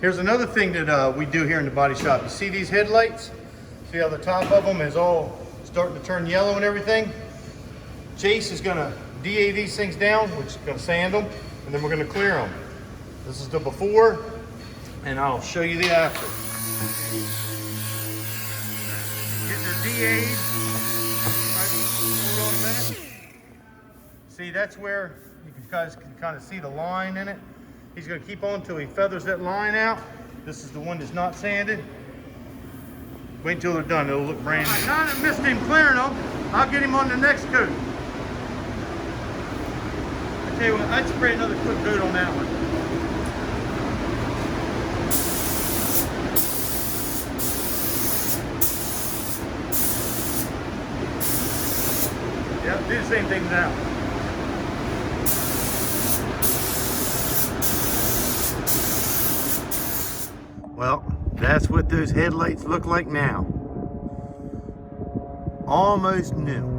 Here's another thing that we do here in the body shop. You see these headlights? See how the top of them is all starting to turn yellow and everything? Chase is gonna DA these things down, which is gonna sand them, and then we're gonna clear them. This is the before, and I'll show you the after. Getting their DA'd. Hold on a minute. See, that's where you guys can kind of see the line in it. He's gonna keep on until he feathers that line out. This is the one that's not sanded. Wait until they're done, it'll look brand new. I kind of missed him clearing them. I'll get him on the next coat. I tell you what, I'd spray another quick coat on that one. Yep, do the same thing now. Well, that's what those headlights look like now. Almost new.